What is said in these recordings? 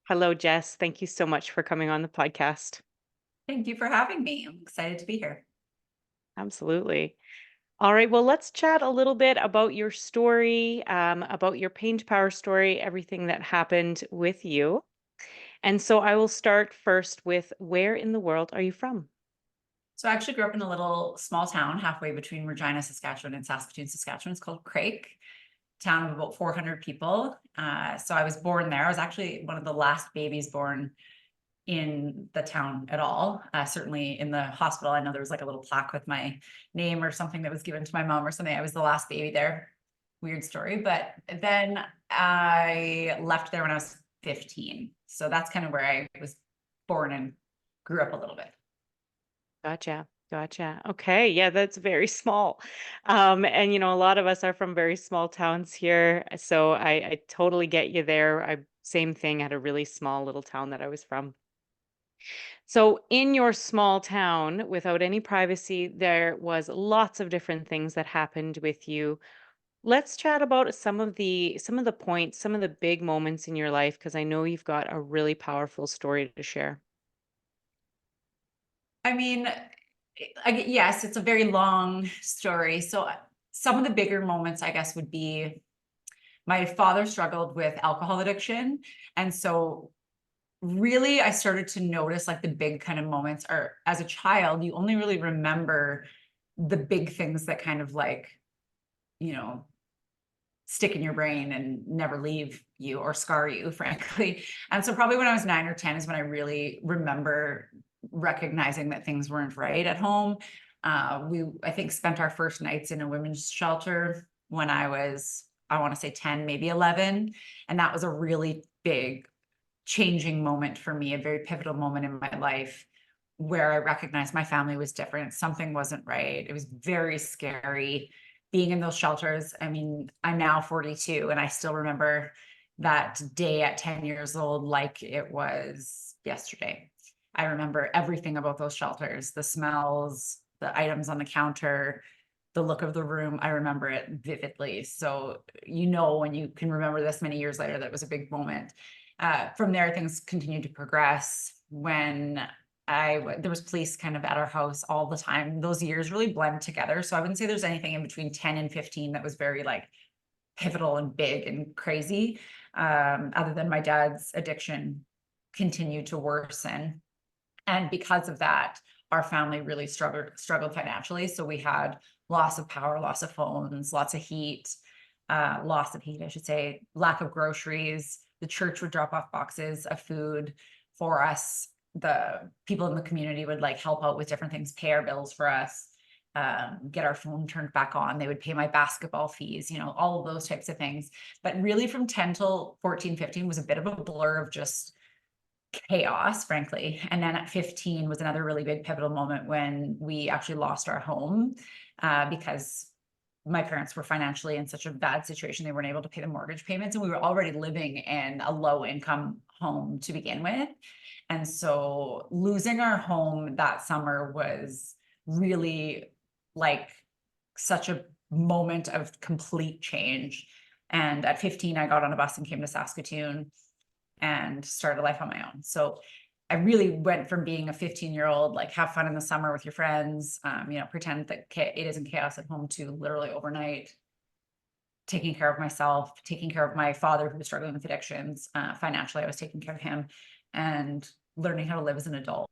Hello, Jess. Thank you so much for coming on the podcast. Thank you for having me. I'm excited to be here. Absolutely. All right. Well, let's chat a little bit about your story, about your pain to power story, everything that happened with you. And so I will start first with where in the world are you from? So I actually grew up in a little small town halfway between Regina, Saskatchewan and Saskatoon, Saskatchewan. It's called Craik, town of about 400 people. So I was born there. I was actually one of the last babies born in the town at all. Certainly in the hospital, I know there was like a little plaque with my name or something that was given to my mom or something. I was the last baby there. Weird story. But then I left there when I was 15. So that's kind of where I was born and grew up a little bit. Gotcha. Gotcha. Okay. Yeah, that's very small. And a lot of us are from very small towns here. So I totally get you there. Same thing at a really small little town that I was from. So, in your small town, without any privacy, there was lots of different things that happened with you. Let's chat about some of the points, some of the big moments in your life because I know you've got a really powerful story to share. I mean, yes, it's a very long story. So some of the bigger moments, I guess, would be my father struggled with alcohol addiction. And so really I started to notice like the big kind of moments are as a child, you only really remember the big things that kind of like, you know, stick in your brain and never leave you or scar you, frankly. And so probably when I was 9 or 10 is when I really remember recognizing that things weren't right at home. I think, spent our first nights in a women's shelter when I was, I want to say 10, maybe 11. And that was a really big changing moment for me, a very pivotal moment in my life where I recognized my family was different. Something wasn't right. It was very scary being in those shelters. I mean, I'm now 42 and I still remember that day at 10 years old like it was yesterday. I remember everything about those shelters, the smells, the items on the counter, the look of the room. I remember it vividly. So, when you can remember this many years later, that was a big moment. From there, things continued to progress when there was police kind of at our house all the time. Those years really blend together. So I wouldn't say there's anything in between 10 and 15 that was very like pivotal and big and crazy, other than my dad's addiction continued to worsen. And because of that, our family really struggled financially. So we had loss of power, loss of phones, loss of heat, I should say, lack of groceries. The church would drop off boxes of food for us. The people in the community would like help out with different things, pay our bills for us, get our phone turned back on. They would pay my basketball fees, all of those types of things. But really from 10 till 14, 15 was a bit of a blur of just chaos, frankly. And then at 15 was another really big pivotal moment when we actually lost our home, because my parents were financially in such a bad situation. They weren't able to pay the mortgage payments. And we were already living in a low income home to begin with. And so losing our home that summer was really like such a moment of complete change. And at 15, I got on a bus and came to Saskatoon and started a life on my own. So I really went from being a 15-year-old, like have fun in the summer with your friends, pretend that it isn't chaos at home, to literally overnight taking care of myself, taking care of my father who was struggling with addictions. Financially, I was taking care of him and learning how to live as an adult.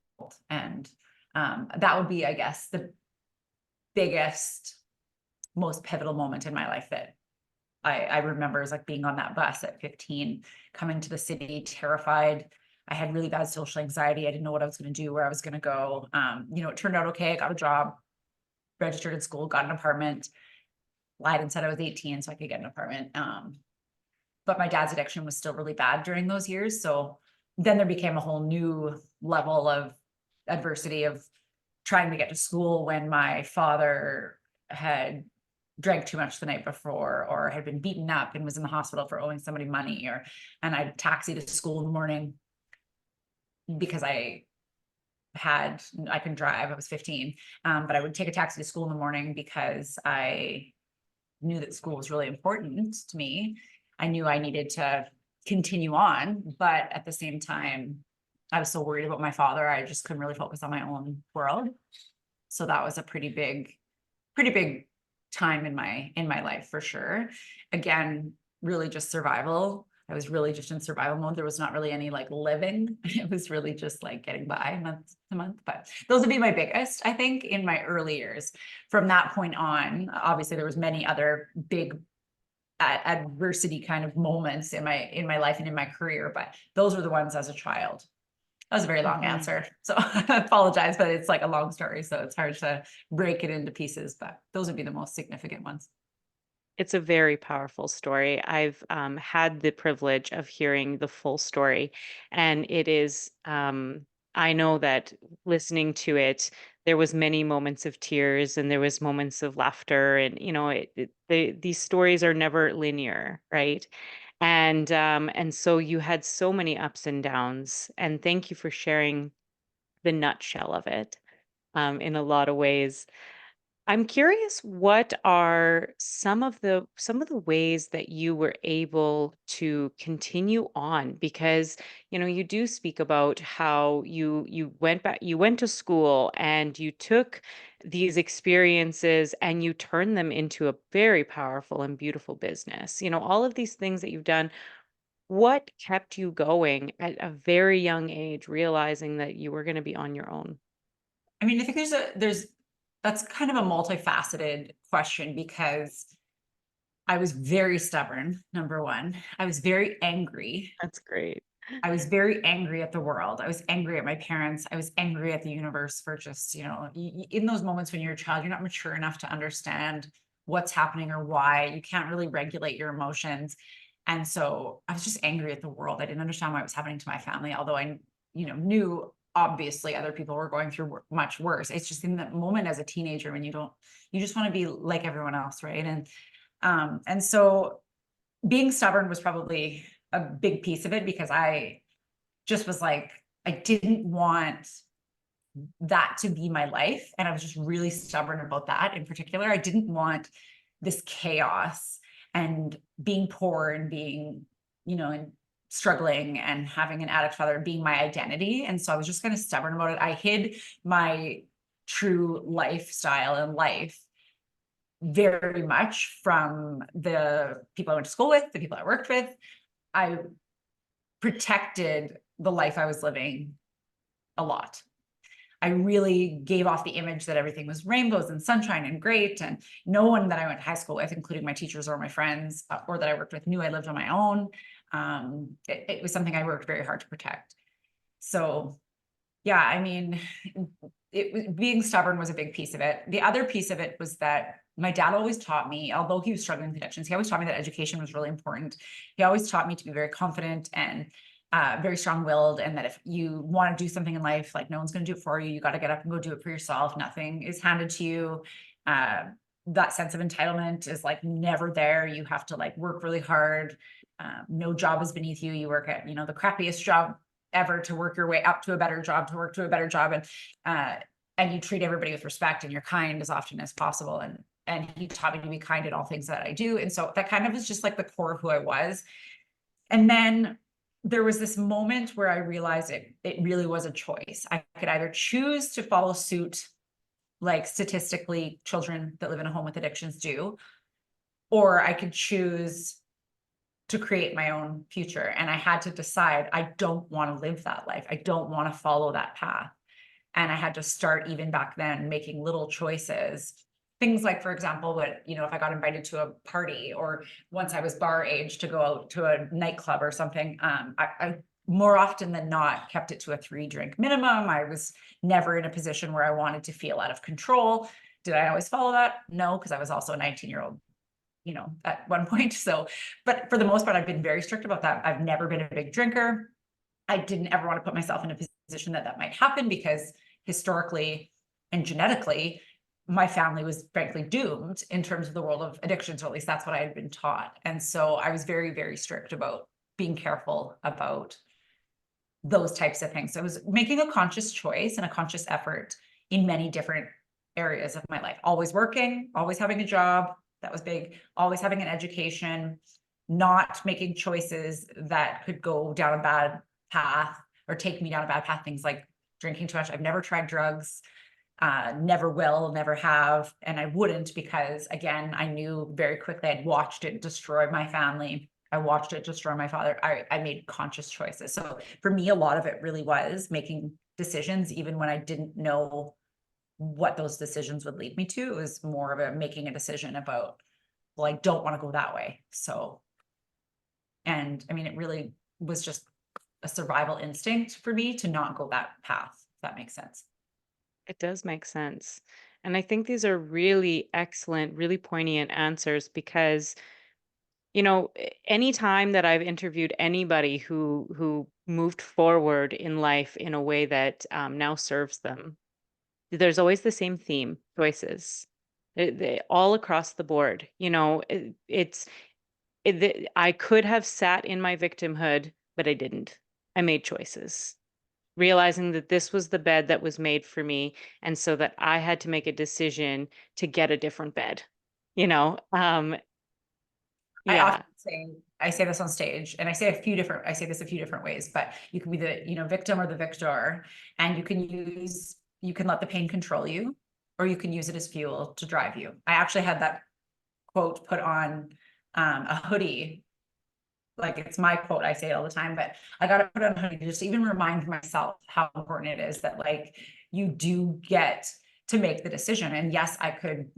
And that would be, I guess, the biggest, most pivotal moment in my life that I remember is like being on that bus at 15, coming to the city, terrified. I had really bad social anxiety. I didn't know what I was going to do, where I was going to go. It turned out okay. I got a job, registered in school, got an apartment, lied and said I was 18 so I could get an apartment. But my dad's addiction was still really bad during those years. So then there became a whole new level of adversity of trying to get to school when my father had drank too much the night before or had been beaten up and was in the hospital for owing somebody money, and I taxied to school in the morning because I can drive. I was 15. But I would take a taxi to school in the morning because I knew that school was really important to me. I knew I needed to continue on. But at the same time, I was so worried about my father, I just couldn't really focus on my own world. So that was a pretty big time in my life for sure. Again, really just survival. I was really just in survival mode. There was not really any like living. It was really just like getting by month to month. But those would be my biggest, I think, in my early years. From that point on, obviously there was many other big adversity kind of moments in my life and in my career, but those were the ones as a child. That was a very long Mhm. answer. So I apologize, but it's like a long story. So it's hard to break it into pieces, but those would be the most significant ones. It's a very powerful story. I've had the privilege of hearing the full story, and it is. I know that listening to it, there was many moments of tears, and there was moments of laughter, and these stories are never linear, right? And so you had so many ups and downs, and thank you for sharing the nutshell of it in a lot of ways. I'm curious, what are some of the ways that you were able to continue on? Because, you do speak about how you went to school and you took these experiences and you turned them into a very powerful and beautiful business. All of these things that you've done, what kept you going at a very young age, realizing that you were going to be on your own? I mean, I think there's that's kind of a multifaceted question because I was very stubborn, number one. I was very angry. That's great. I was very angry at the world. I was angry at my parents. I was angry at the universe for just, in those moments when you're a child, you're not mature enough to understand what's happening or why. You can't really regulate your emotions. And so I was just angry at the world. I didn't understand why it was happening to my family, although I, knew obviously other people were going through much worse. It's just in that moment as a teenager when you just want to be like everyone else, right? And so being stubborn was probably a big piece of it because I just was like, I didn't want that to be my life. And I was just really stubborn about that in particular. I didn't want this chaos and being poor and being, and struggling and having an addict father being my identity. And so I was just kind of stubborn about it. I hid my true lifestyle and life very much from the people I went to school with, the people I worked with. I protected the life I was living a lot. I really gave off the image that everything was rainbows and sunshine and great. And no one that I went to high school with, including my teachers or my friends or that I worked with, knew I lived on my own. It was something I worked very hard to protect. So, yeah, I mean, being stubborn was a big piece of it. The other piece of it was that my dad always taught me, although he was struggling with addictions, he always taught me that education was really important. He always taught me to be very confident and very strong-willed, and that if you want to do something in life, like no one's going to do it for you, you got to get up and go do it for yourself. Nothing is handed to you. That sense of entitlement is like never there. You have to like work really hard. No job is beneath you. You work at, the crappiest job ever to work your way up to a better job, to work to a better job. And you treat everybody with respect and you're kind as often as possible. And he taught me to be kind in all things that I do. And so that kind of is just like the core of who I was. And then there was this moment where I realized it really was a choice. I could either choose to follow suit, like statistically children that live in a home with addictions do, or I could choose to create my own future. And I had to decide, I don't want to live that life. I don't want to follow that path. And I had to start even back then making little choices. Things like, for example, if I got invited to a party or once I was bar age to go out to a nightclub or something, I more often than not kept it to a 3-drink minimum. I was never in a position where I wanted to feel out of control. Did I always follow that? No, because I was also a 19-year-old, at one point. So, but for the most part, I've been very strict about that. I've never been a big drinker. I didn't ever want to put myself in a position that might happen because historically and genetically, my family was frankly doomed in terms of the world of addictions, or at least that's what I had been taught. And so I was very, very strict about being careful about those types of things. So I was making a conscious choice and a conscious effort in many different areas of my life, always working, always having a job. That was big. Always having an education, not making choices that could go down a bad path or take me down a bad path. Things like drinking too much. I've never tried drugs, never will, never have. And I wouldn't, because again, I knew very quickly I'd watched it destroy my family. I watched it destroy my father. I made conscious choices. So for me, a lot of it really was making decisions, even when I didn't know what those decisions would lead me to. It was more of a making a decision about, well, I don't want to go that way. So, and I mean, it really was just a survival instinct for me to not go that path, if that makes sense. It does make sense. And I think these are really excellent, really poignant answers because, any time that I've interviewed anybody who moved forward in life in a way that now serves them, there's always the same theme: choices. All across the board. I could have sat in my victimhood, but I didn't. I made choices, realizing that this was the bed that was made for me, and so that I had to make a decision to get a different bed. You know, I yeah, often say, I say this on stage, and I say this a few different ways, but you can be the, victim or the victor, and you can let the pain control you, or you can use it as fuel to drive you. I actually had that quote put on a hoodie. Like, it's my quote, I say it all the time, but I got to put on a hoodie to just even remind myself how important it is that, like, you do get to make the decision. And yes, I could,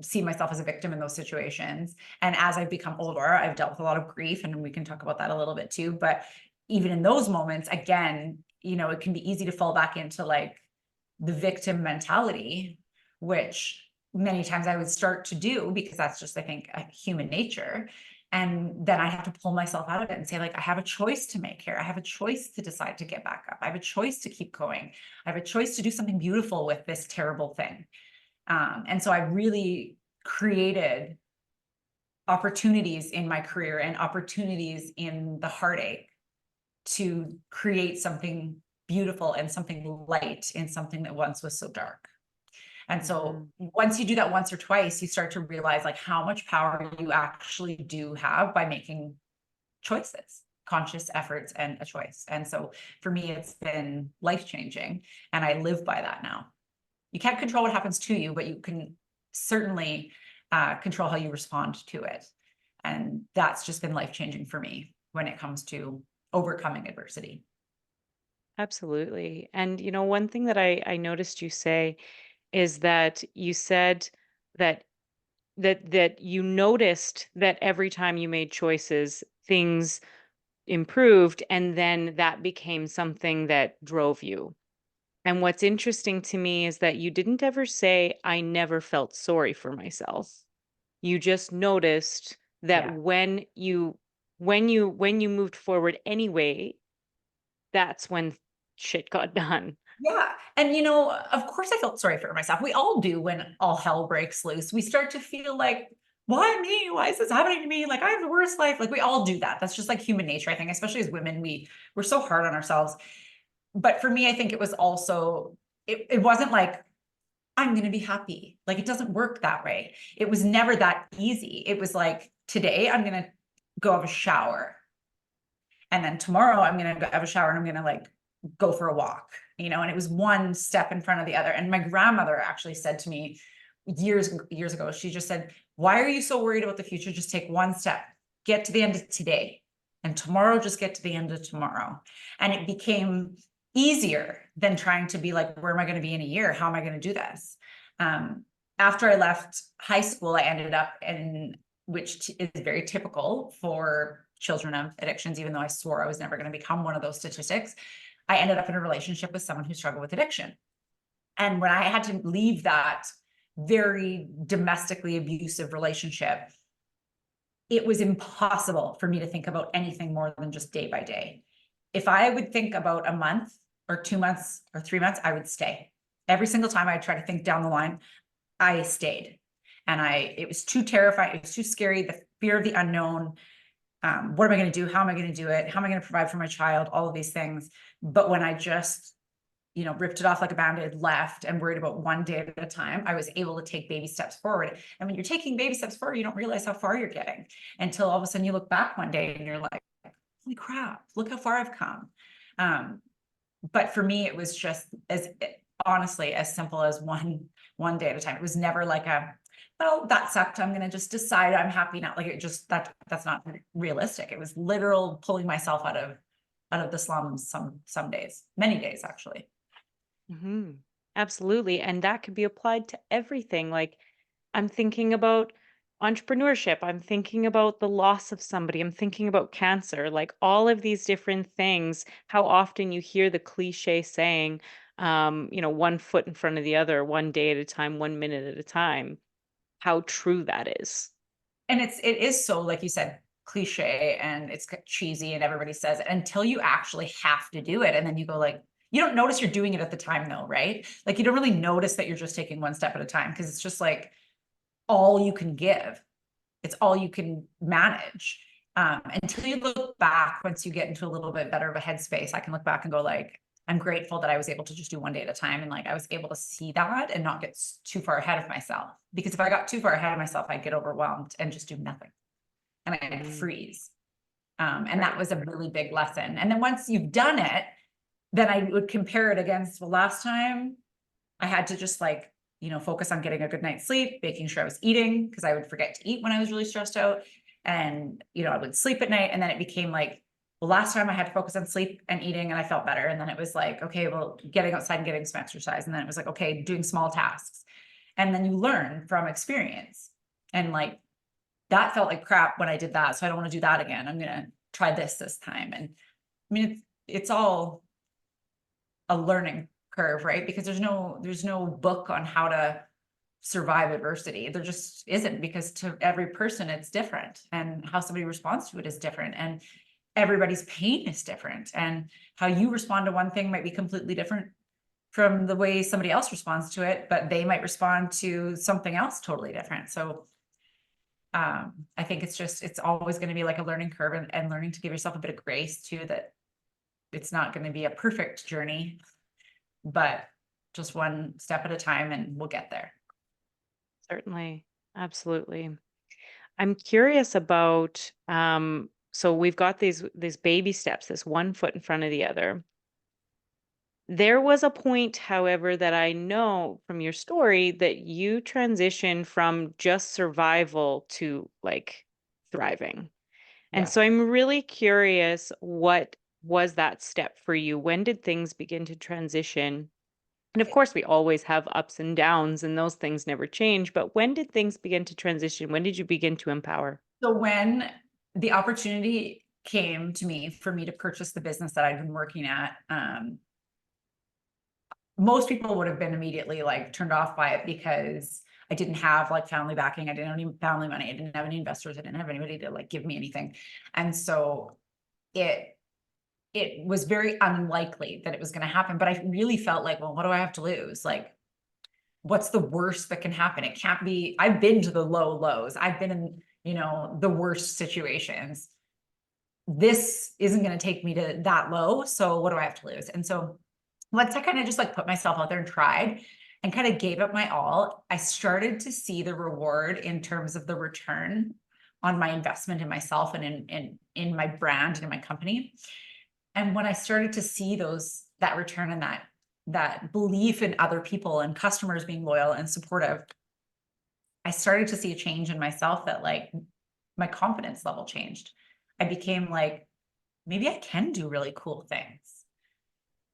see myself as a victim in those situations. And as I've become older, I've dealt with a lot of grief, and we can talk about that a little bit too. But even in those moments, again, it can be easy to fall back into like the victim mentality, which many times I would start to do, because that's just, I think, a human nature. And then I have to pull myself out of it and say, like, I have a choice to make here. I have a choice to decide to get back up. I have a choice to keep going. I have a choice to do something beautiful with this terrible thing. And so I really created opportunities in my career and opportunities in the heartache to create something beautiful and something light in something that once was so dark. And so once you do that once or twice, you start to realize like how much power you actually do have by making choices, conscious efforts, and a choice. And so for me, it's been life-changing, and I live by that now. You can't control what happens to you, but you can certainly control how you respond to it. And that's just been life-changing for me when it comes to overcoming adversity. absolutely. And one thing that I noticed you say is that you said that you noticed that every time you made choices, things improved, and then that became something that drove you. And what's interesting to me is that you didn't ever say, I never felt sorry for myself. You just noticed that Yeah. when you moved forward anyway, that's when shit got done. Yeah. And, of course I felt sorry for myself. We all do when all hell breaks loose. We start to feel like, why me? Why is this happening to me? Like, I have the worst life. Like, we all do that. That's just like human nature, I think, especially as women, we're so hard on ourselves. But for me, I think it was also, it wasn't like, I'm going to be happy. Like, it doesn't work that way. It was never that easy. It was like, today I'm going to go have a shower. And then tomorrow I'm going to go have a shower, and I'm going to like go for a walk, and it was one step in front of the other. And my grandmother actually said to me years ago, she just said, why are you so worried about the future? Just take one step, get to the end of today, and tomorrow just get to the end of tomorrow. And it became easier than trying to be like, where am I going to be in a year? How am I going to do this? After I left high school, I ended up in, which is very typical for children of addictions, even though I swore I was never going to become one of those statistics. I ended up in a relationship with someone who struggled with addiction. And when I had to leave that very domestically abusive relationship, it was impossible for me to think about anything more than just day by day. If I would think about a month or 2 months or 3 months, I would stay. Every single time I try to think down the line, I stayed. And it was too terrifying. It was too scary. The fear of the unknown. What am I going to do? How am I going to do it? How am I going to provide for my child? All of these things. But when I just ripped it off like a band-aid, left, and worried about one day at a time, I was able to take baby steps forward. And when you're taking baby steps forward, you don't realize how far you're getting until all of a sudden you look back one day and you're like, holy crap, look how far I've come. But for me, it was just honestly as simple as one day at a time. It was never like well, that sucked, I'm gonna just decide I'm happy now. Like, that's not realistic. It was literal pulling myself out of the slums some days, many days actually. Hmm. Absolutely. And that could be applied to everything. Like, I'm thinking about entrepreneurship. I'm thinking about the loss of somebody. I'm thinking about cancer, like all of these different things. How often you hear the cliche saying, one foot in front of the other, one day at a time, 1 minute at a time. How true that is. And it is so, like you said, cliche, and it's cheesy, and everybody says it until you actually have to do it. And then you go like, you don't notice you're doing it at the time though, right? Like, you don't really notice that you're just taking one step at a time, because it's just like all you can give. It's all you can manage. Until you look back, once you get into a little bit better of a headspace, I can look back and go like, I'm grateful that I was able to just do one day at a time. And like, I was able to see that and not get too far ahead of myself. Because if I got too far ahead of myself, I'd get overwhelmed and just do nothing. And I'd Mm, freeze. And that right. was a really big lesson. And then once you've done it, then I would compare it against, well, last time I had to just like, focus on getting a good night's sleep, making sure I was eating, because I would forget to eat when I was really stressed out. And, I would sleep at night. And then it became like, well, last time I had to focus on sleep and eating and I felt better. And then it was like, okay, well, getting outside and getting some exercise. And then it was like, okay, doing small tasks. And then you learn from experience. And like, that felt like crap when I did that. So I don't want to do that again. I'm going to try this time. And I mean, it's all a learning curve, right? Because there's no book on how to survive adversity. There just isn't, because to every person it's different, and how somebody responds to it is different, and everybody's pain is different, and how you respond to one thing might be completely different from the way somebody else responds to it, but they might respond to something else totally different. So I think it's always going to be like a learning curve, and learning to give yourself a bit of grace too, that it's not going to be a perfect journey, but just one step at a time, and we'll get there. Certainly. Absolutely. I'm curious about so we've got these baby steps, this one foot in front of the other. There was a point, however, that I know from your story that you transitioned from just survival to like thriving. And Yeah. so I'm really curious, what was that step for you? When did things begin to transition? And of course, we always have ups and downs, and those things never change. But when did things begin to transition? When did you begin to empower? So when the opportunity came to me for me to purchase the business that I'd been working at, most people would have been immediately like turned off by it, because I didn't have like family backing. I didn't have any family money. I didn't have any investors. I didn't have anybody to like give me anything. And so it was very unlikely that it was going to happen. But I really felt like, well, what do I have to lose? Like, what's the worst that can happen? It can't be. I've been to the low lows. I've been in, the worst situations. This isn't going to take me to that low. So what do I have to lose? And so once I kind of just like put myself out there and tried and kind of gave it my all, I started to see the reward in terms of the return on my investment in myself and in my brand and in my company. And when I started to see that return and that belief in other people and customers being loyal and supportive, I started to see a change in myself, that like my confidence level changed. I became like, maybe I can do really cool things,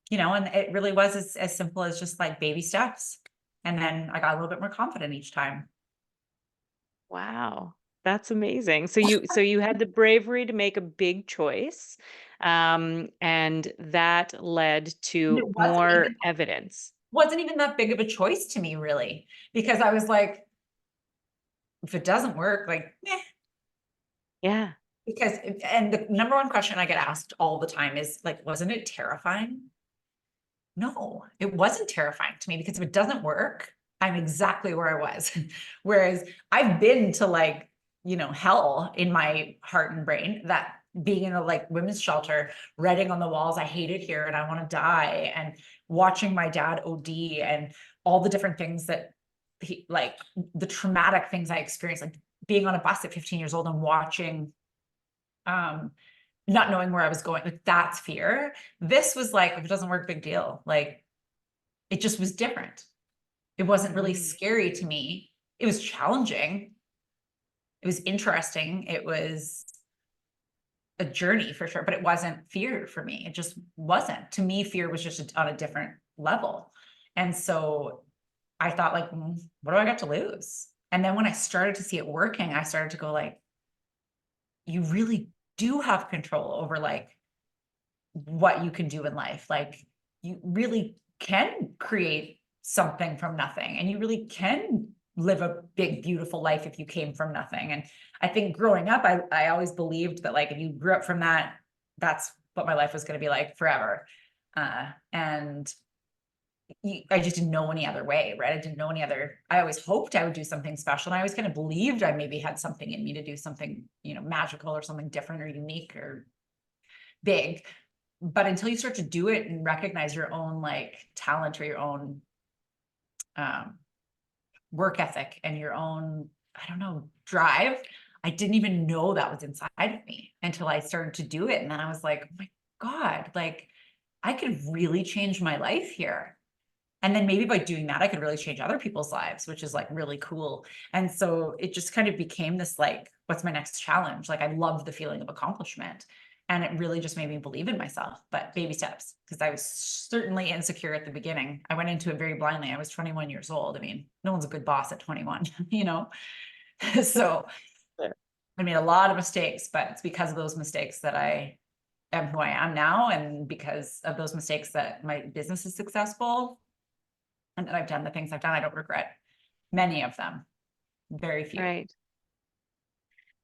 and it really was as simple as just like baby steps. And then I got a little bit more confident each time. Wow, that's amazing. So you had the bravery to make a big choice, and that led And to it more evidence. wasn't even that big of a choice to me, really, because I was like, if it doesn't work, like, Yeah. because, and the number one question I get asked all the time is like, wasn't it terrifying? No, it wasn't terrifying to me, because if it doesn't work, I'm exactly where I was. Whereas I've been to like, hell in my heart and brain that being in a like women's shelter, writing on the walls, I hate it here and I want to die, and watching my dad OD and all the different things that he, like the traumatic things I experienced, like being on a bus at 15 years old and watching, not knowing where I was going, like that's fear. This was like, if it doesn't work, big deal. Like it just was different. It wasn't really Mm. scary to me. It was challenging. It was interesting. It was a journey for sure, but it wasn't fear for me. It just wasn't. To me, fear was just on a different level. And so I thought like, what do I got to lose? And then when I started to see it working, I started to go like, you really do have control over like what you can do in life. Like you really can create something from nothing, and you really can live a big, beautiful life if you came from nothing. And I think growing up, I always believed that like, if you grew up from that, that's what my life was going to be like forever. And I just didn't know any other way, right? I didn't know any other, I always hoped I would do something special. And I always kind of believed I maybe had something in me to do something, you know, magical or something different or unique or big. But until you start to do it and recognize your own like talent or your own work ethic and your own, I don't know, drive, I didn't even know that was inside of me until I started to do it. And then I was like, oh my God, like I could really change my life here. And then maybe by doing that, I could really change other people's lives, which is like really cool. And so it just kind of became this like, what's my next challenge? Like I loved the feeling of accomplishment. And it really just made me believe in myself, but baby steps, because I was certainly insecure at the beginning. I went into it very blindly. I was 21 years old. I mean, no one's a good boss at 21, you know? So I made a lot of mistakes, but it's because of those mistakes that I am who I am now. And because of those mistakes that my business is successful and that I've done the things I've done. I don't regret many of them, very few. Right.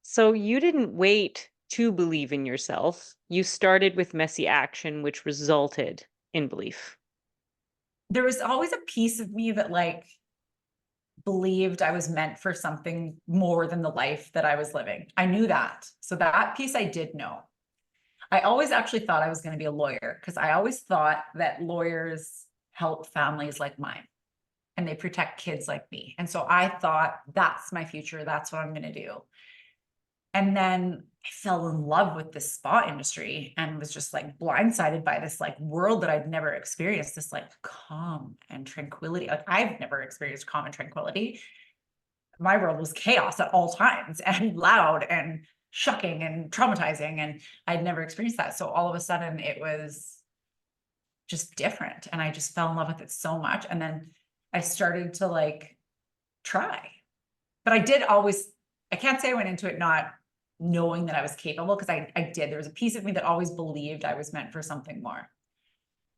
So you didn't wait to believe in yourself. You started with messy action, which resulted in belief. There was always a piece of me that like believed I was meant for something more than the life that I was living. I knew that. So that piece I did know. I always actually thought I was going to be a lawyer, because I always thought that lawyers help families like mine and they protect kids like me. And so I thought that's my future. That's what I'm going to do. And then I fell in love with the spa industry and was just like blindsided by this like world that I'd never experienced, this like calm and tranquility. Like I've never experienced calm and tranquility. My world was chaos at all times and loud and shocking and traumatizing. And I'd never experienced that. So all of a sudden it was just different. And I just fell in love with it so much. And then I started to like try. But I did always, I can't say I went into it not knowing that I was capable, because I did. There was a piece of me that always believed I was meant for something more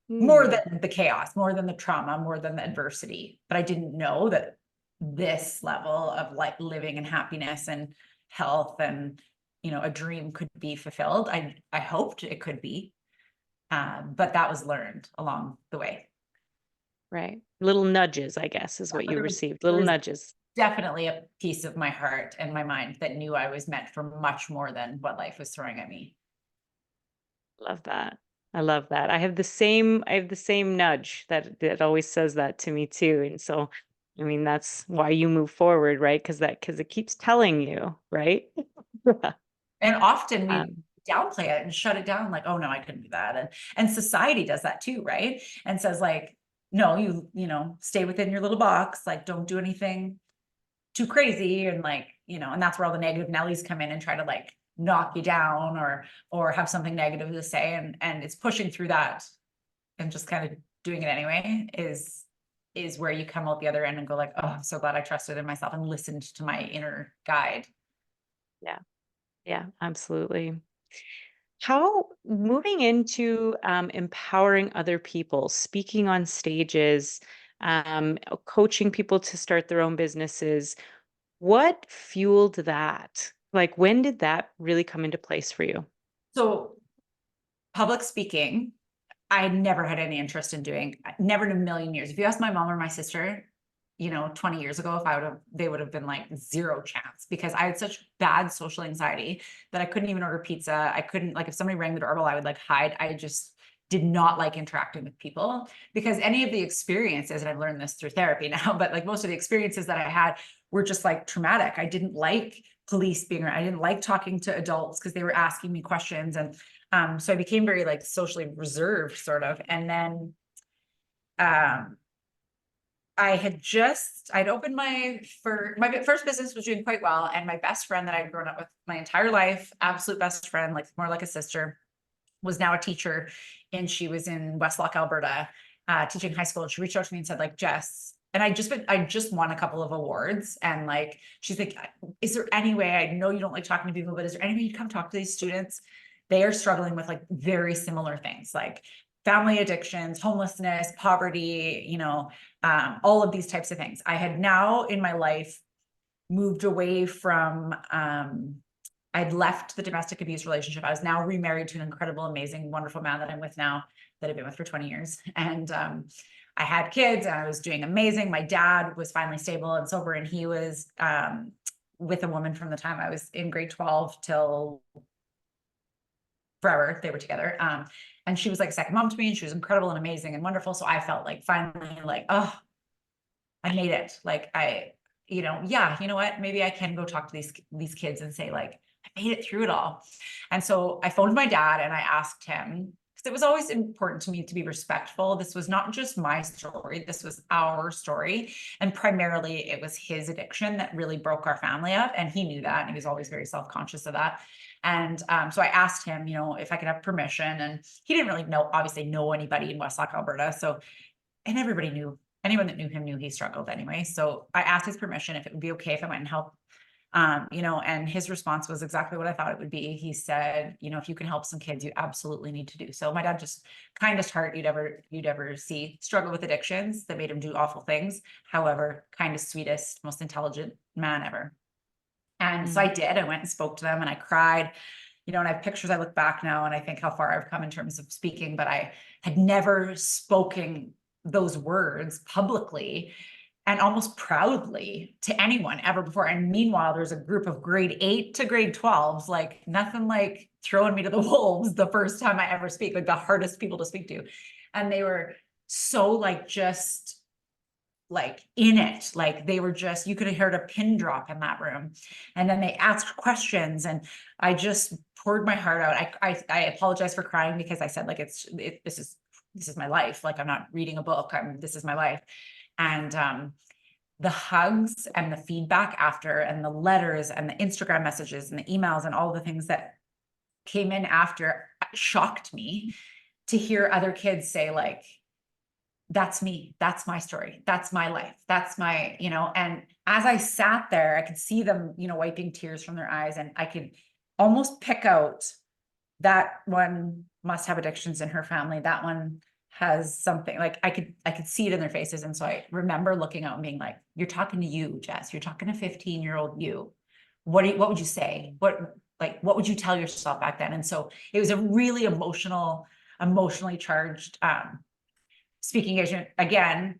Hmm. than the chaos, more than the trauma, more than the adversity. But I didn't know that this level of like living in happiness and health and, you know, a dream could be fulfilled. I hoped it could be, but that was learned along the way. Right. Little nudges, I guess, is Yeah, what but you received. there Little was nudges. definitely a piece of my heart and my mind that knew I was meant for much more than what life was throwing at me. Love that. I love that. I have the same nudge that always says that to me too. And so, I mean, that's why you move forward, right? Because it keeps telling you, right? And often we Um, downplay it and shut it down, like, oh no, I couldn't do that. And society does that too, right? And says like, no, you know, stay within your little box, like don't do anything too crazy. And like, you know, and that's where all the negative Nellies come in and try to like knock you down or have something negative to say. And it's pushing through that and just kind of doing it anyway is where you come out the other end and go like, oh, I'm so glad I trusted in myself and listened to my inner guide. yeah, yeah, absolutely. How moving into empowering other people, speaking on stages, coaching people to start their own businesses, what fueled that? Like, when did that really come into place for you? So public speaking, I never had any interest in doing, never in a million years. If you ask my mom or my sister, 20 years ago, they would have been like zero chance, because I had such bad social anxiety that I couldn't even order pizza. I couldn't, like, if somebody rang the doorbell, I would like hide. I just did not like interacting with people, because any of the experiences, and I've learned this through therapy now, but like most of the experiences that I had were just like traumatic. I didn't like police being around. I didn't like talking to adults because they were asking me questions. And so I became very like socially reserved sort of. And then I'd opened my first business was doing quite well. And my best friend that I'd grown up with my entire life, absolute best friend, like more like a sister, was now a teacher. And she was in YWCA, Alberta, teaching high school. And she reached out to me and said, like, Jess, and I just won a couple of awards. And like, she's like, is there any way, I know you don't like talking to people, but is there any way you come talk to these students? They are struggling with like very similar things, like family addictions, homelessness, poverty, all of these types of things. I had now in my life moved away from, I'd left the domestic abuse relationship. I was now remarried to an incredible, amazing, wonderful man that I'm with now, that I've been with for 20 years. And I had kids and I was doing amazing. My dad was finally stable and sober, and he was with a woman from the time I was in grade 12 till forever. They were together. And she was like a second mom to me, and she was incredible and amazing and wonderful. So I felt like finally like, oh, I made it. Like yeah, you know what? Maybe I can go talk to these kids and say like, I made it through it all. And so I phoned my dad and I asked him, because it was always important to me to be respectful. This was not just my story. This was our story. And primarily it was his addiction that really broke our family up. And he knew that. And he was always very self-conscious of that. And so I asked him, if I could have permission, and he didn't really obviously know anybody in YWCA, Alberta. So, and everybody knew, anyone that knew him knew he struggled anyway. So I asked his permission if it would be okay if I went and helped, and his response was exactly what I thought it would be. He said, if you can help some kids, you absolutely need to do so. My dad, just kindest heart you'd ever see, struggle with addictions that made him do awful things. However, kindest, sweetest, most intelligent man ever. And so I did. I went and spoke to them and I cried, and I have pictures. I look back now and I think how far I've come in terms of speaking, but I had never spoken those words publicly and almost proudly to anyone ever before. And meanwhile, there's a group of grade 8 to grade 12s, like nothing like throwing me to the wolves the first time I ever speak, like the hardest people to speak to. And they were so like, just like in it, like they were just, you could have heard a pin drop in that room. And then they asked questions and I just poured my heart out. I apologize for crying, because I said like, this is my life. Like, I'm not reading a book. This is my life. And the hugs and the feedback after, and the letters and the Instagram messages and the emails and all the things that came in after shocked me, to hear other kids say like, that's me, that's my story, that's my life, that's my, and as I sat there, I could see them, wiping tears from their eyes, and I could almost pick out, that one must have addictions in her family, that one has something, like I could see it in their faces. And so I remember looking out and being like, you're talking to you, Jess, you're talking to 15-year-old you. What would you say? What would you tell yourself back then? And so it was a really emotionally charged speaking engagement. Again,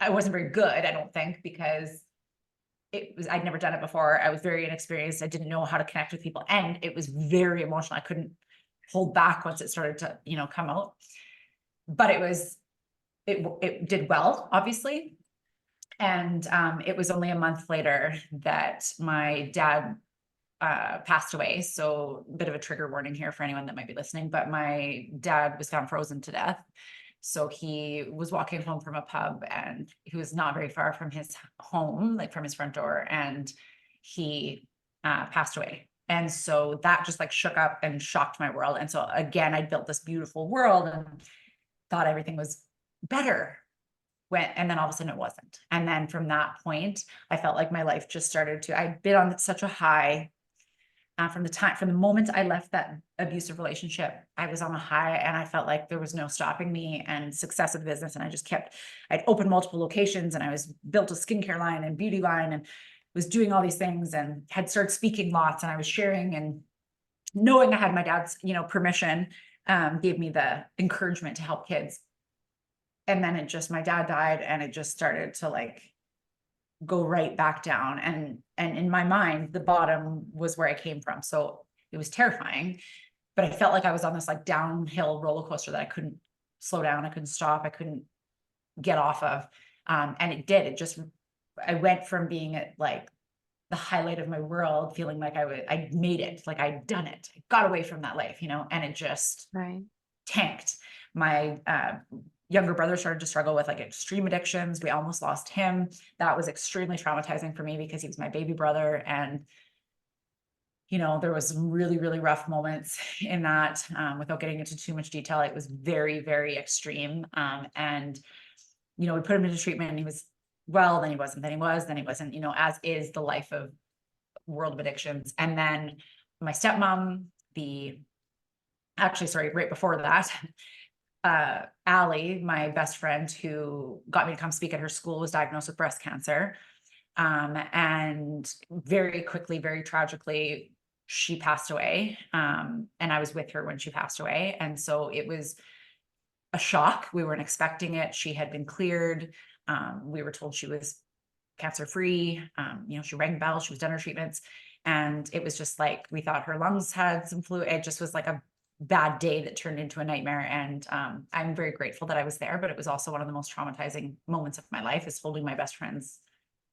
I wasn't very good, I don't think, because I'd never done it before. I was very inexperienced. I didn't know how to connect with people, and it was very emotional. I couldn't hold back once it started to, come out. But it did well, obviously. And it was only a month later that my dad passed away. So a bit of a trigger warning here for anyone that might be listening, but my dad was found frozen to death. So he was walking home from a pub, and he was not very far from his home, like from his front door, and he passed away. And so that just like shook up and shocked my world. And so again, I built this beautiful world and thought everything was better, and then all of a sudden it wasn't. And then from that point, I felt like my life just started to, I'd been on such a high from the moment I left that abusive relationship. I was on a high, and I felt like there was no stopping me and success of the business. And I'd opened multiple locations, and I was built a skincare line and beauty line, and was doing all these things, and had started speaking lots, and I was sharing, and knowing I had my dad's, permission, gave me the encouragement to help kids. And then my dad died, and it just started to like go right back down. And in my mind, the bottom was where I came from. So it was terrifying, but I felt like I was on this like downhill roller coaster that I couldn't slow down. I couldn't stop. I couldn't get off of. And it did. It just, I went from being at like the highlight of my world, feeling like I made it, like I'd done it. I got away from that life, and it just Right. tanked. My younger brother started to struggle with like extreme addictions. We almost lost him. That was extremely traumatizing for me because he was my baby brother. And, there was some really, really rough moments in that, without getting into too much detail. It was very, very extreme. And, we put him into treatment and he was well, then he wasn't, then he was, then he wasn't, as is the life of world of addictions. And then my stepmom, sorry, right before that, Allie, my best friend who got me to come speak at her school, was diagnosed with breast cancer. And very quickly, very tragically, she passed away. And I was with her when she passed away. And so it was a shock. We weren't expecting it. She had been cleared. We were told she was cancer-free. She rang the bell, she was done her treatments. And it was just like, we thought her lungs had some fluid. It just was like a bad day that turned into a nightmare. And I'm very grateful that I was there, but it was also one of the most traumatizing moments of my life, is holding my best friend's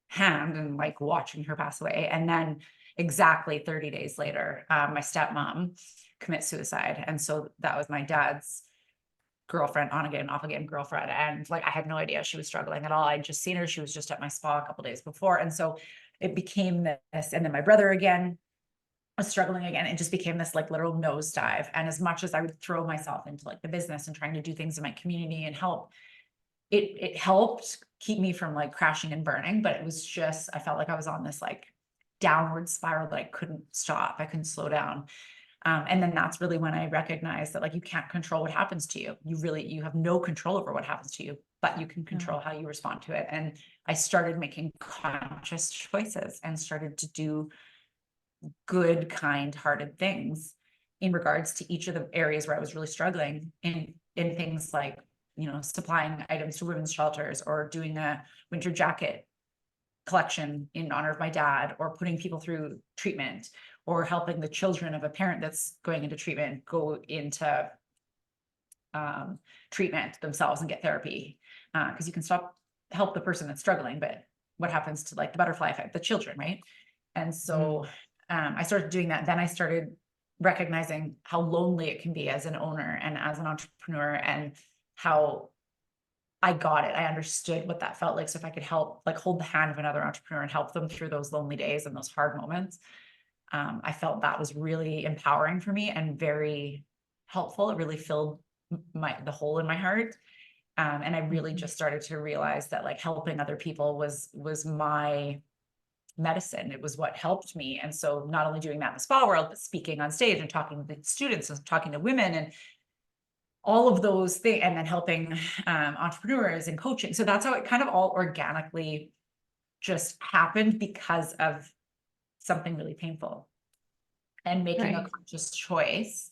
hand and like watching her pass away. And then exactly 30 days later, my stepmom commits suicide. And so that was my dad's girlfriend, on again, off again girlfriend. And like, I had no idea she was struggling at all. I'd just seen her. She was just at my spa a couple days before. And so it became this, and then my brother again was struggling again. It just became this like literal nosedive. And as much as I would throw myself into like the business and trying to do things in my community and help, it helped keep me from like crashing and burning. But it was just, I felt like I was on this like downward spiral that I couldn't stop. I couldn't slow down. And then that's really when I recognized that like, you can't control what happens to you. You have no control over what happens to you, but you can control how you respond to it. And I started making conscious choices and started to do good, kind-hearted things in regards to each of the areas where I was really struggling in things like, supplying items to women's shelters, or doing a winter jacket collection in honor of my dad, or putting people through treatment, or helping the children of a parent that's going into treatment go into treatment themselves and get therapy. Because you can help the person that's struggling, but what happens to like the butterfly effect, the children, right? And so I started doing that. Then I started recognizing how lonely it can be as an owner and as an entrepreneur, and how I got it. I understood what that felt like. So if I could help, like hold the hand of another entrepreneur and help them through those lonely days and those hard moments, I felt that was really empowering for me and very helpful. It really filled the hole in my heart. And I really just started to realize that like helping other people was my medicine. It was what helped me. And so not only doing that in the spa world, but speaking on stage and talking to students and talking to women and all of those things, and then helping entrepreneurs and coaching. So that's how it kind of all organically just happened, because of something really painful and making a conscious choice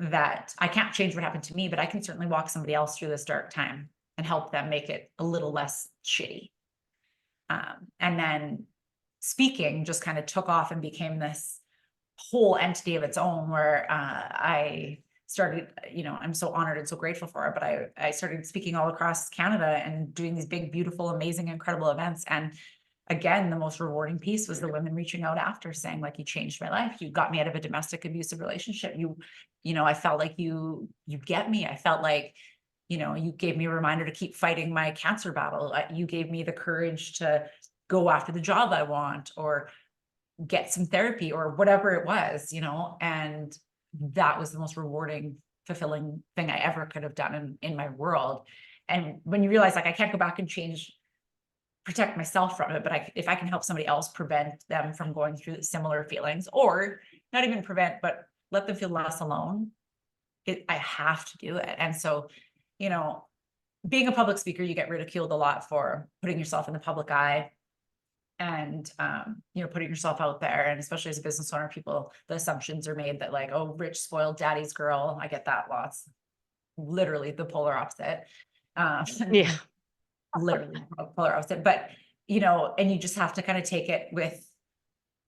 that I can't change what happened to me, but I can certainly walk somebody else through this dark time and help them make it a little less shitty. And then speaking just kind of took off and became this whole entity of its own, where I started, I'm so honored and so grateful for it, but I started speaking all across Canada and doing these big, beautiful, amazing, incredible events. And again, the most rewarding piece was the women reaching out after, saying like, you changed my life. You got me out of a domestic abusive relationship. I felt like you get me. I felt like, you gave me a reminder to keep fighting my cancer battle. You gave me the courage to go after the job I want, or get some therapy, or whatever it was, and that was the most rewarding, fulfilling thing I ever could have done in my world. And when you realize like, I can't go back and protect myself from it, but if I can help somebody else prevent them from going through similar feelings, or not even prevent, but let them feel less alone, I have to do it. And so, being a public speaker, you get ridiculed a lot for putting yourself in the public eye and, putting yourself out there. And especially as a business owner, the assumptions are made that like, oh, rich, spoiled daddy's girl. I get that lots, literally the polar opposite. Yeah. Literally polar opposite. But, and you just have to kind of take it with,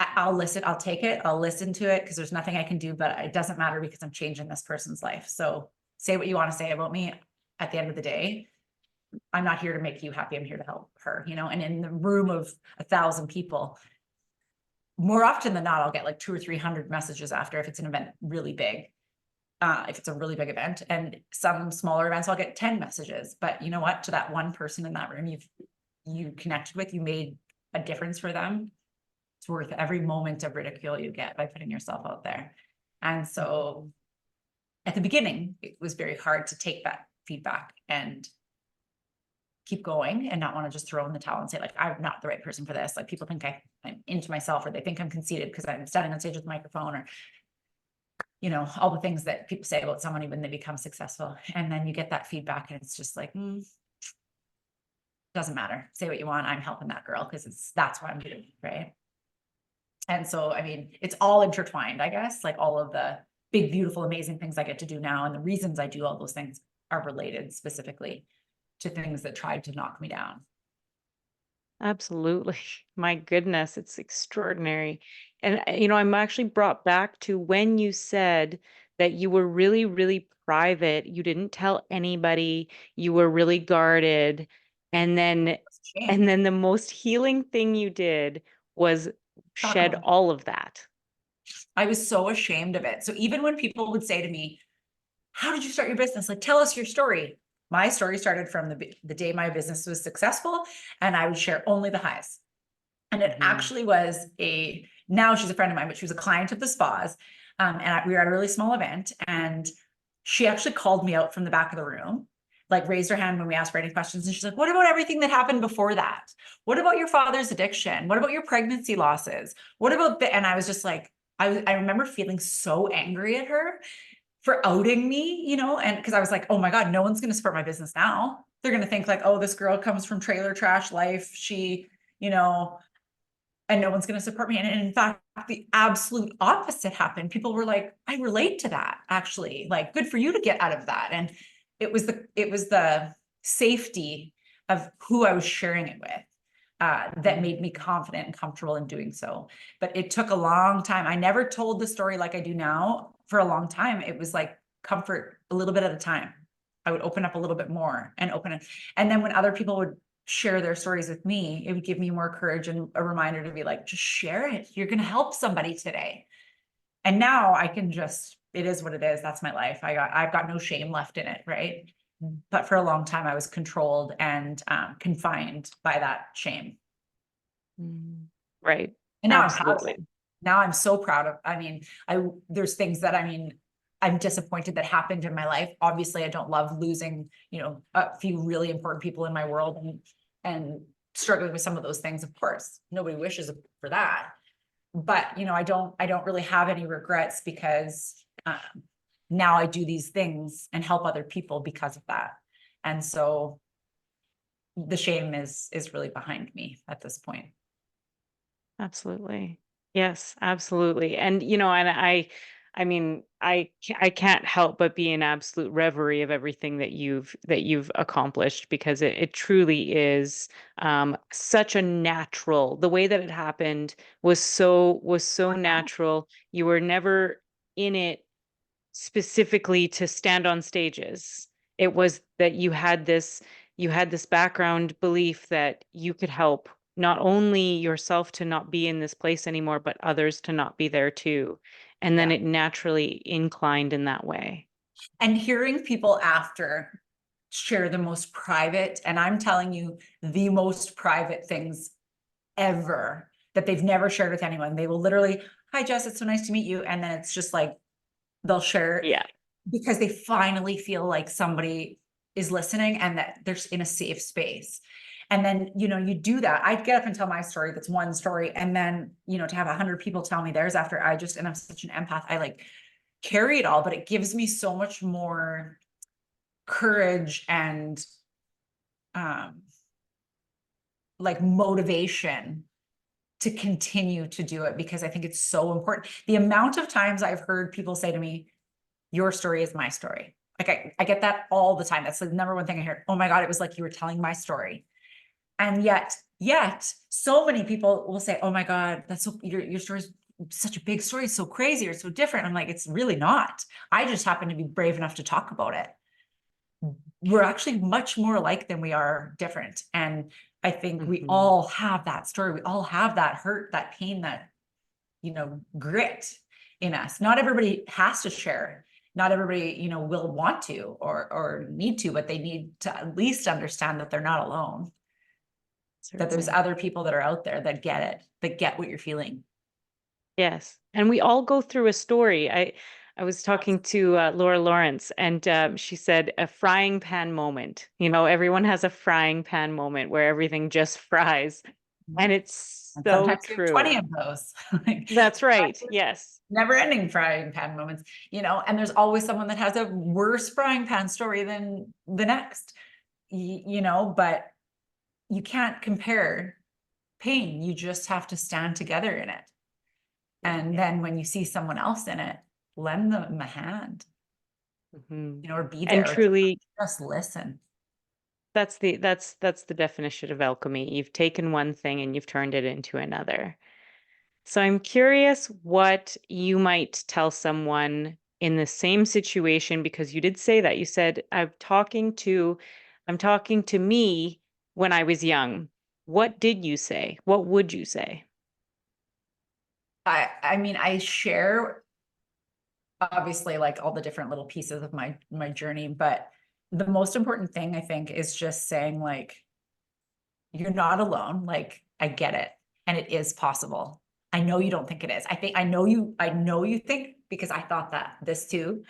I'll listen, I'll take it, I'll listen to it because there's nothing I can do, but it doesn't matter because I'm changing this person's life. So say what you want to say about me. At the end of the day, I'm not here to make you happy. I'm here to help her, and in the room of 1,000 people, more often than not, I'll get like 200 or 300 messages after if it's an event really big. If it's a really big event, and some smaller events, I'll get 10 messages. But you know what? To that one person in that room you connected with, you made a difference for them. It's worth every moment of ridicule you get by putting yourself out there. And so at the beginning, it was very hard to take that feedback and keep going and not want to just throw in the towel and say, like, I'm not the right person for this. Like, people think I'm into myself, or they think I'm conceited because I'm standing on stage with a microphone, or all the things that people say about someone when they become successful. And then you get that feedback and it's just like, doesn't matter. Say what you want. I'm helping that girl because that's what I'm doing. Right. And so, I mean, it's all intertwined, I guess, like all of the big, beautiful, amazing things I get to do now. And the reasons I do all those things are related specifically to things that tried to knock me down. Absolutely. My goodness, it's extraordinary. And, I'm actually brought back to when you said that you were really, really private. You didn't tell anybody. You were really guarded. And then, Shame. and then the most healing thing you did was Talk shed about it. all of that. I was so ashamed of it. So even when people would say to me, how did you start your business? Like, tell us your story. My story started from the day my business was successful, and I would share only the highs. And it Mhm. actually was now she's a friend of mine, but she was a client of the spas. And we were at a really small event, and she actually called me out from the back of the room, like raised her hand when we asked for any questions. And she's like, what about everything that happened before that? What about your father's addiction? What about your pregnancy losses? What about and I was just like, I remember feeling so angry at her for outing me, and because I was like, oh my God, no one's going to support my business now. They're going to think like, oh, this girl comes from trailer trash life. She, and no one's going to support me. And in fact, the absolute opposite happened. People were like, I relate to that, actually. Like, good for you to get out of that. And it was the safety of who I was sharing it with that made me confident and comfortable in doing so. But it took a long time. I never told the story like I do now for a long time. It was like comfort a little bit at a time. I would open up a little bit more and open it. And then when other people would share their stories with me, it would give me more courage and a reminder to be like, just share it. You're going to help somebody today. And now I can it is what it is. That's my life. I've got no shame left in it. Right. But for a long time, I was controlled and confined by that shame. Mhm. Right. And now I'm proud of it. Absolutely. Now I'm so proud of, there's things that, I'm disappointed that happened in my life. Obviously, I don't love losing, a few really important people in my world and struggling with some of those things. Of course, nobody wishes for that. But, I don't really have any regrets because now I do these things and help other people because of that. And so the shame is really behind me at this point. Absolutely. Yes, absolutely. And and I can't help but be in absolute reverie of everything that you've accomplished, because it truly is such a natural. The way that it happened was so natural. You were never in it specifically to stand on stages. It was that you had this background belief that you could help not only yourself to not be in this place anymore, but others to not be there too. And then Yeah. it naturally inclined in that way. And hearing people after share the most private, and I'm telling you, the most private things ever that they've never shared with anyone. They will literally, hi, Jess, it's so nice to meet you. And then it's just like, they'll share Yeah. because they finally feel like somebody is listening and that they're in a safe space. And then, you do that. I'd get up and tell my story. That's one story. And then, to have 100 people tell me theirs after and I'm such an empath. I like carry it all, but it gives me so much more courage and, um, like motivation to continue to do it because I think it's so important. The amount of times I've heard people say to me, your story is my story. Like I get that all the time. That's the number one thing I hear. Oh my God, it was like you were telling my story. And yet Yet so many people will say, oh my God, that's so, your story's such a big story, it's so crazy, or it's so different. I'm like, it's really not. I just happen to be brave enough to talk about it. We're actually much more alike than we are different. And I think we Mhm. all have that story. We all have that hurt, that pain, that, grit in us. Not everybody has to share. Not everybody, will want to or need to, but they need to at least understand that they're not alone, that there's Certainly. other people that are out there that get it, that get what you're feeling. Yes, and we all go through a story. I was talking to Laura Lawrence, and she said a frying pan moment. You know, everyone has a frying pan moment where everything just fries, and it's And so sometimes you have 20 true. of those. Like, That's right. Yes. never ending frying pan moments, and there's always someone that has a worse frying pan story than the next, but you can't compare pain. You just have to stand together in it. And then when you see someone else in it, lend them a hand, Mhm. or be And there, or truly, just listen. that's the definition of alchemy. You've taken one thing and you've turned it into another. So I'm curious what you might tell someone in the same situation, because you did say that. You said, I'm talking to me when I was young. What did you say? What would you say? I mean, I share obviously like all the different little pieces of my journey, but the most important thing I think is just saying, like, you're not alone. Like, I get it, and it is possible. I know you don't think it is. I know you think, because I thought that this too,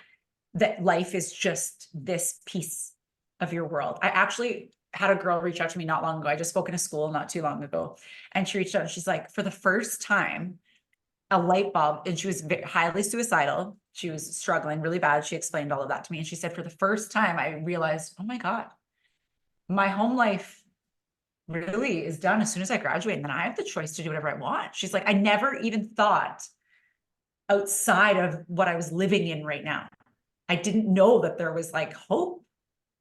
that life is just this piece of your world. I actually had a girl reach out to me not long ago. I just spoke in a school not too long ago, and she reached out and she's like, for the first time, a light bulb, and she was highly suicidal. She was struggling really bad. She explained all of that to me. And she said, for the first time, I realized, oh my God, my home life really is done as soon as I graduate. And then I have the choice to do whatever I want. She's like, I never even thought outside of what I was living in right now. I didn't know that there was like hope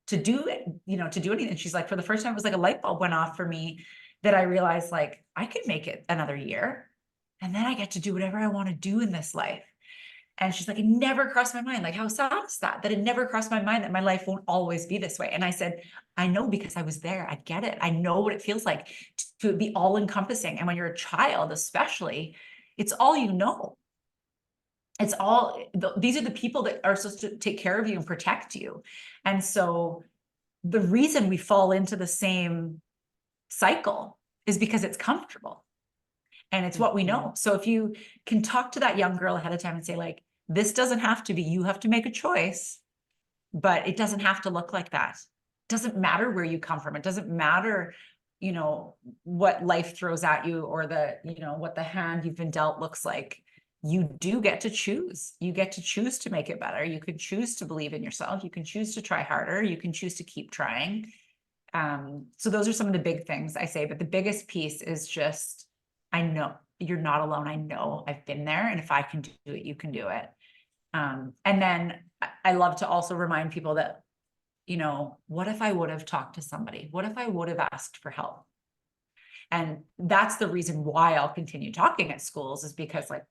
to do it, to do anything. And she's like, for the first time, it was like a light bulb went off for me, that I realized, like, I could make it another year, and then I get to do whatever I want to do in this life. And she's like, it never crossed my mind. Like, how sad is that? That it never crossed my mind that my life won't always be this way. And I said, I know, because I was there. I get it. I know what it feels like to be all encompassing. And when you're a child, especially, it's all you know. It's all, these are the people that are supposed to take care of you and protect you. And so the reason we fall into the same cycle is because it's comfortable. And it's what we Mhm. know. So if you can talk to that young girl ahead of time and say, like, this doesn't have to be, you have to make a choice, but it doesn't have to look like that. It doesn't matter where you come from. It doesn't matter, what life throws at you, or what the hand you've been dealt looks like. You do get to choose. You get to choose to make it better. You can choose to believe in yourself. You can choose to try harder. You can choose to keep trying. So those are some of the big things I say, but the biggest piece is just, I know you're not alone. I know I've been there, and if I can do it, you can do it. And then I love to also remind people that, what if I would have talked to somebody? What if I would have asked for help? And that's the reason why I'll continue talking at schools, is because, like,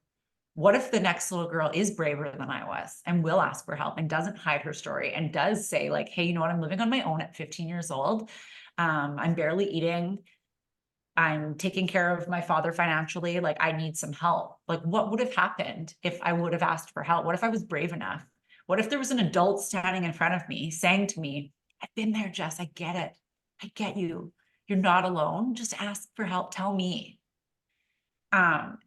what if the next little girl is braver than I was and will ask for help and doesn't hide her story and does say, like, hey, you know what? I'm living on my own at 15 years old. I'm barely eating. I'm taking care of my father financially. Like, I need some help. Like, what would have happened if I would have asked for help? What if I was brave enough? What if there was an adult standing in front of me saying to me, I've been there, Jess. I get it. I get you. You're not alone. Just ask for help. Tell me. Um,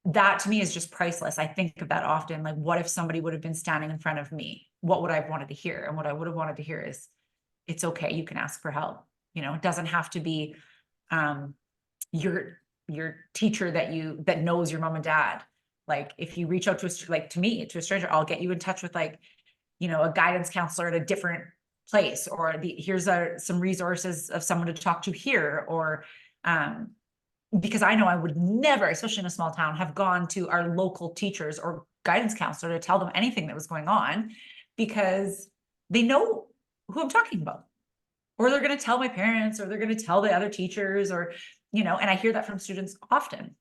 that to me is just priceless. I think of that often. Like, what if somebody would have been standing in front of me? What would I have wanted to hear? And what I would have wanted to hear is, it's okay. You can ask for help. It doesn't have to be, um, your teacher that knows your mom and dad. Like, if you reach out to like, to me, to a stranger, I'll get you in touch with, like, a guidance counselor at a different place, or here's some resources of someone to talk to here, or, because I know I would never, especially in a small town, have gone to our local teachers or guidance counselor to tell them anything that was going on, because they know who I'm talking about. Or they're going to tell my parents, or they're going to tell the other teachers, or and I hear that from students often.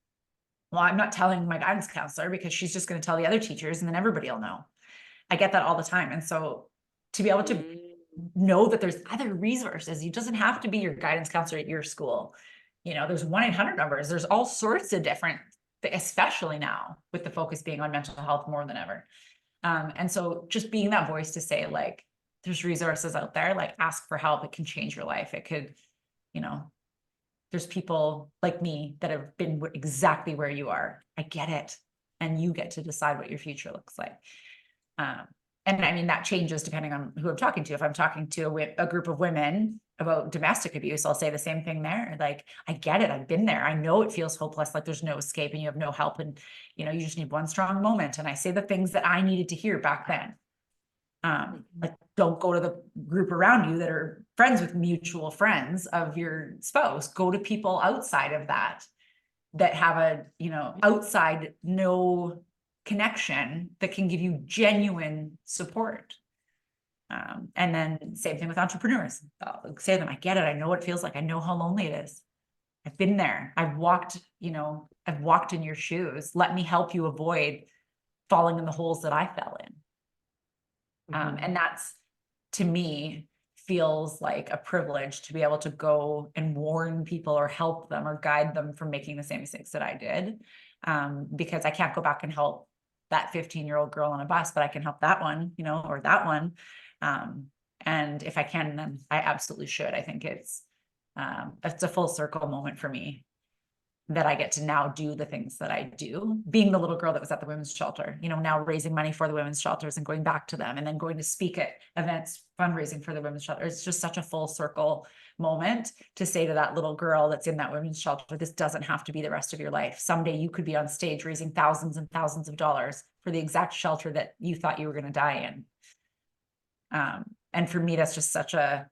Well, I'm not telling my guidance counselor because she's just going to tell the other teachers and then everybody will know. I get that all the time. And so to be able to know that there's other resources, it doesn't have to be your guidance counselor at your school. There's 1-800 numbers. There's all sorts of different, especially now with the focus being on mental health more than ever. And so just being that voice to say, like, there's resources out there, like, ask for help. It can change your life. It could, there's people like me that have been exactly where you are. I get it. And you get to decide what your future looks like. And I mean, that changes depending on who I'm talking to. If I'm talking to a group of women about domestic abuse, I'll say the same thing there. Like, I get it. I've been there. I know it feels hopeless, like there's no escape and you have no help. And, you just need one strong moment. And I say the things that I needed to hear back then. Like, don't go to the group around you that are friends with mutual friends of your spouse. Go to people outside of that have a, outside no connection that can give you genuine support. And then same thing with entrepreneurs. I'll say to them, I get it. I know what it feels like. I know how lonely it is. I've been there. I've walked in your shoes. Let me help you avoid falling in the holes that I fell in. And that's, to me, feels like a privilege to be able to go and warn people or help them or guide them from making the same mistakes that I did. Because I can't go back and help that 15-year-old girl on a bus, but I can help that one, or that one. And if I can, then I absolutely should. I think it's a full circle moment for me that I get to now do the things that I do, being the little girl that was at the women's shelter, now raising money for the women's shelters and going back to them and then going to speak at events, fundraising for the women's shelter. It's just such a full circle moment to say to that little girl that's in that women's shelter, this doesn't have to be the rest of your life. Someday you could be on stage raising thousands and thousands of dollars for the exact shelter that you thought you were going to die in. And for me, that's just such a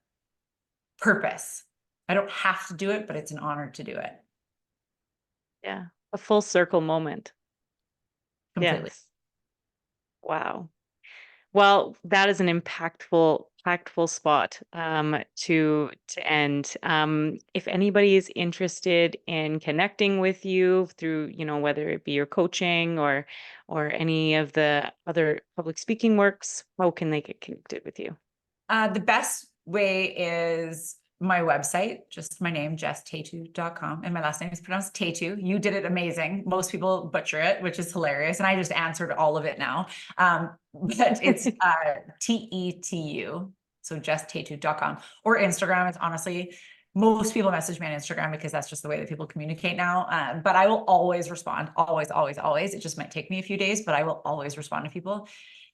purpose. I don't have to do it, but it's an honor to do it. Yeah. A full circle moment. Completely. Yes. Wow. Well, that is an impactful spot to end. If anybody is interested in connecting with you through, whether it be your coaching or any of the other public speaking works, how can they get connected with you? The best way is my website, just my name, JessTetu.com. And my last name is pronounced Tetu. You did it amazing. Most people butcher it, which is hilarious. And I just answered all of it now. But it's TETU. So JessTetu.com or Instagram. It's honestly, most people message me on Instagram because that's just the way that people communicate now. But I will always respond. Always, always, always. It just might take me a few days, but I will always respond to people.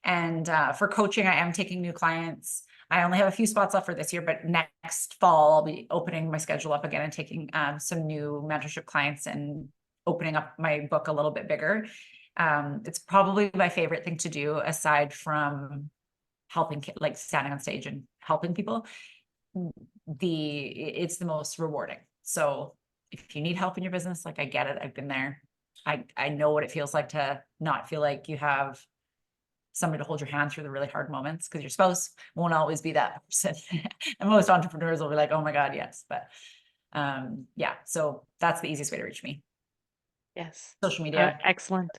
And for coaching, I am taking new clients. I only have a few spots left for this year, but next fall, I'll be opening my schedule up again and taking some new mentorship clients and opening up my book a little bit bigger. It's probably my favorite thing to do aside from helping, like standing on stage and helping people. It's the most rewarding. So if you need help in your business, like I get it. I've been there. I know what it feels like to not feel like you have somebody to hold your hand through the really hard moments, because your spouse won't always be that person. And most entrepreneurs will be like, oh my God, yes. But yeah, so that's the easiest way to reach me. Yes. Social media. Excellent.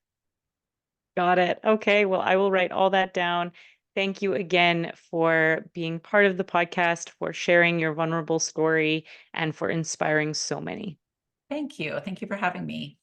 Got it. Okay. Well, I will write all that down. Thank you again for being part of the podcast, for sharing your vulnerable story, and for inspiring so many. Thank you. Thank you for having me.